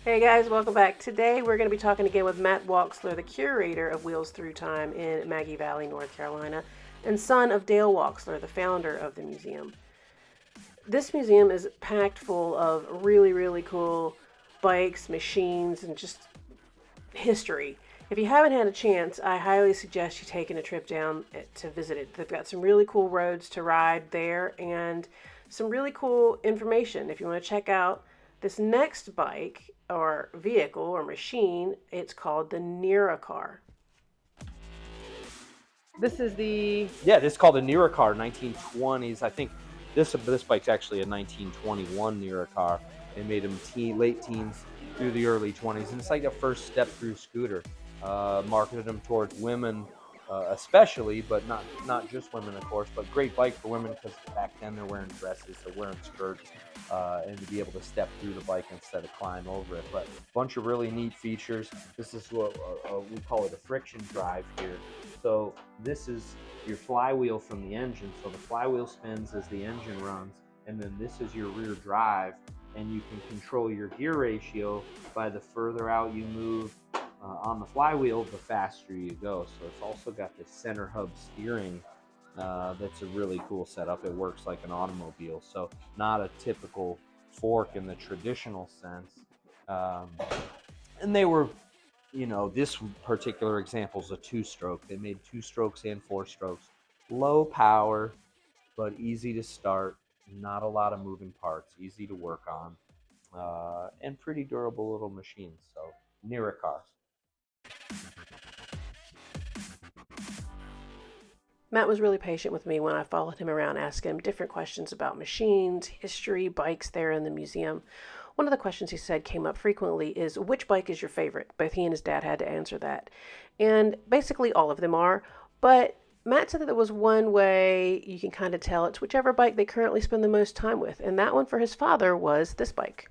Hey guys, welcome back. Today we're going to be talking again with Matt Walksler, the curator of Wheels Through Time in Maggie Valley, North Carolina, and son of Dale Walksler, the founder of the museum. This museum is packed full of really, really cool bikes, machines, and just history. If you haven't had a chance, I highly suggest you taking a trip down to visit it. They've got some really cool roads to ride there and some really cool information. If you want to check out this next bike or vehicle or machine, it's called the NeraCar. This is the Yeah, this is called a NeraCar, 1920s. I think this bike's actually a 1921 NeraCar. They made them late teens through the early 20s, and it's like a first step through scooter. Marketed them towards women, especially, but not just women, of course. But great bike for women because back then they're wearing dresses, they're wearing skirts, and to be able to step through the bike instead of climb over it. But a bunch of really neat features. This is what we call it a friction drive here. So this is your flywheel from the engine. So the flywheel spins as the engine runs, and then this is your rear drive, and you can control your gear ratio by the further out you move on the flywheel, the faster you go. So it's also got this center hub steering. That's a really cool setup. It works like an automobile, so not a typical fork in the traditional sense. Um, and they were, this particular example is a two-stroke. They made two strokes and four strokes. Low power, but easy to start. Not a lot of moving parts. Easy to work on, and pretty durable little machines. So NeraCar. Matt was really patient with me when I followed him around asking him different questions about machines, history, bikes there in the museum. One of the questions he said came up frequently is, which bike is your favorite? Both he and his dad had to answer that. And basically all of them are, but Matt said that there was one way you can kind of tell it's whichever bike they currently spend the most time with, and that one for his father was this bike.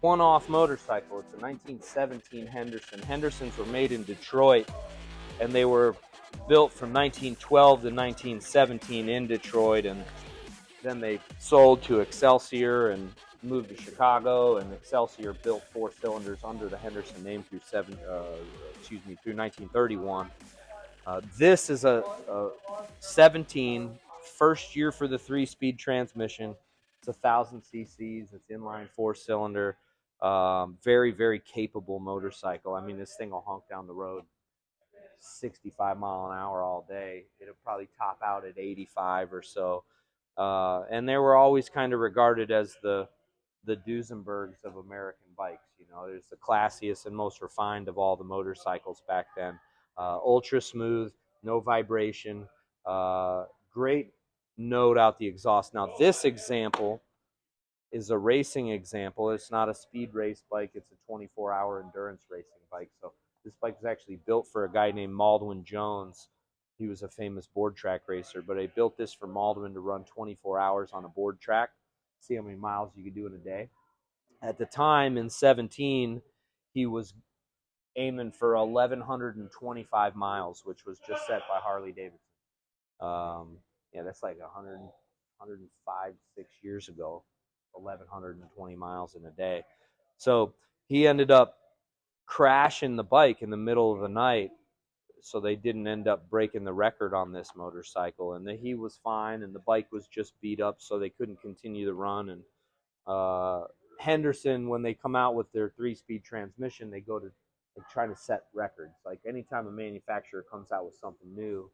One-off motorcycle. It's a 1917 Henderson. Hendersons were made in Detroit, and they were built from 1912 to 1917 in Detroit, and then they sold to Excelsior and moved to Chicago, and Excelsior built four cylinders under the Henderson name through 1931. This is a 17 first year for the three-speed transmission. It's 1,000 cc's. It's inline four-cylinder. Very, very capable motorcycle. I mean, this thing will honk down the road 65 mile an hour all day. It'll probably top out at 85 or so. And they were always kind of regarded as the Duesenbergs of American bikes. There's the classiest and most refined of all the motorcycles back then. Ultra smooth, no vibration, great note out the exhaust. Now this example is a racing example. It's not a speed race bike. It's a 24-hour endurance racing bike. So this bike was actually built for a guy named Maldwin Jones. He was a famous board track racer, but I built this for Maldwin to run 24 hours on a board track, see how many miles you could do in a day. At the time in 17, he was aiming for 1,125 miles, which was just set by Harley Davidson. Yeah, that's like 105, 6 years ago, 1,120 miles in a day. So he ended up crashing the bike in the middle of the night, so they didn't end up breaking the record on this motorcycle. And he was fine, and the bike was just beat up, so they couldn't continue the run. And uh, Henderson, when they come out with their three-speed transmission, they go to trying to set records. Like anytime a manufacturer comes out with something new,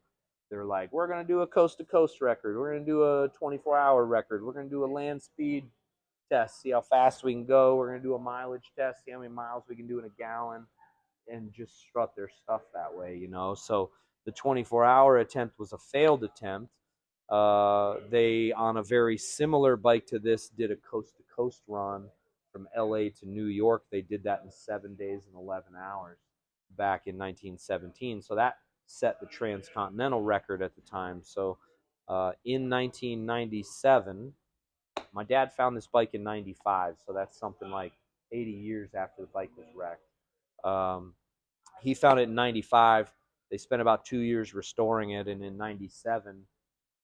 they're like, we're going to do a coast-to-coast record. We're going to do a 24-hour record. We're going to do a land speed test, see how fast we can go. We're going to do a mileage test, see how many miles we can do in a gallon, and just strut their stuff that way. So the 24-hour attempt was a failed attempt. They, on a very similar bike to this, did a coast-to-coast run from LA to New York. They did that in 7 days and 11 hours back in 1917. So that set the transcontinental record at the time. So in 1997, my dad found this bike in 95. So that's something like 80 years after the bike was wrecked. He found it in 95. They spent about 2 years restoring it. And in 97,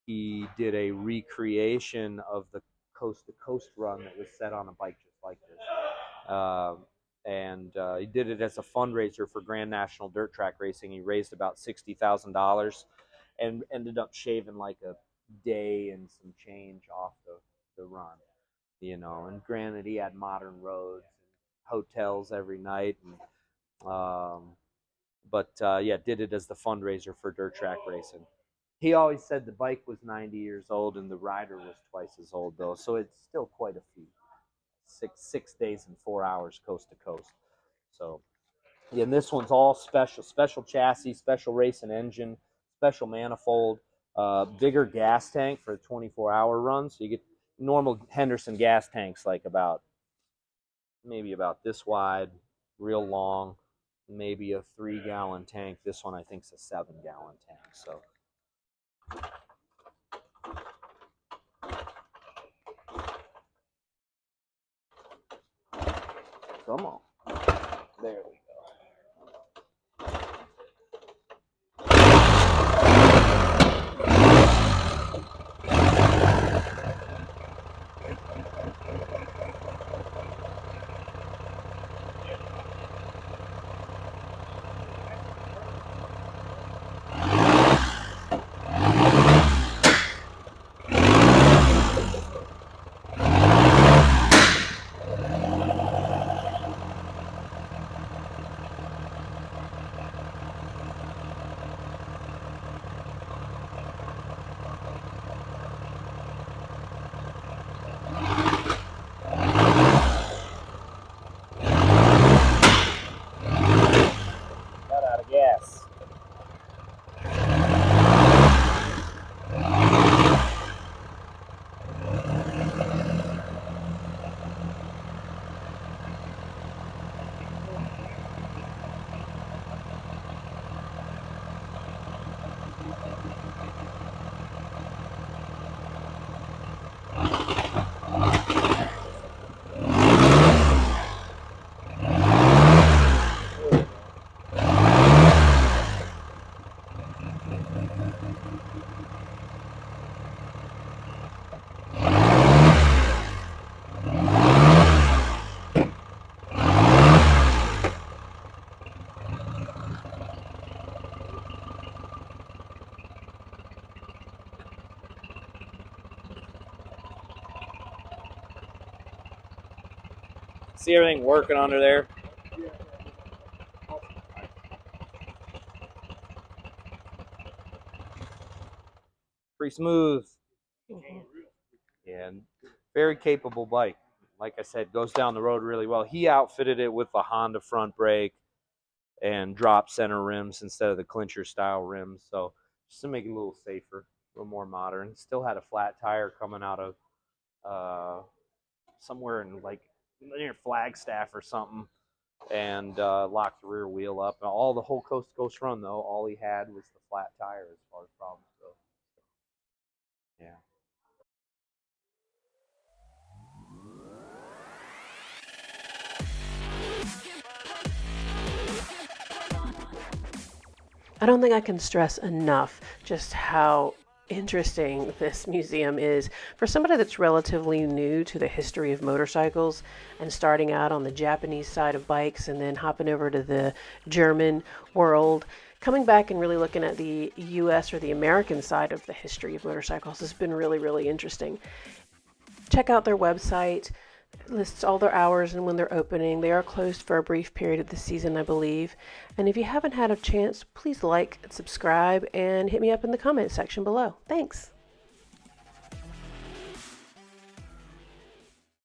he did a recreation of the coast to coast run that was set on a bike just like this. and he did it as a fundraiser for Grand National Dirt Track Racing. He raised about $60,000 and ended up shaving like a day and some change off the run, And granted, he had modern roads and hotels every night, but did it as the fundraiser for dirt track racing. He always said the bike was 90 years old and the rider was twice as old, though, so it's still quite a feat. Six days and 4 hours coast to coast. So, yeah, and this one's all special chassis, special racing engine, special manifold, bigger gas tank for a 24-hour run. So you get normal Henderson gas tanks like maybe about this wide, real long, maybe a 3-gallon tank. This one I think is a 7-gallon tank. So. Come on. There we go. Got out of gas. See everything working under there? Pretty smooth. And very capable bike. Like I said, goes down the road really well. He outfitted it with a Honda front brake and drop center rims instead of the clincher style rims. So just to make it a little safer, a little more modern. Still had a flat tire coming out of somewhere in like near Flagstaff or something, and locked the rear wheel up. All the whole coast to coast run though, all he had was the flat tire as far as problems go. Yeah. I don't think I can stress enough just how interesting this museum is for somebody that's relatively new to the history of motorcycles and starting out on the Japanese side of bikes and then hopping over to the German world. Coming back and really looking at the US or the American side of the history of motorcycles has been really, really interesting. Check out their website. It lists all their hours and when they're opening. They are closed for a brief period of the season, I believe. And if you haven't had a chance, please like, subscribe, and hit me up in the comment section below. Thanks.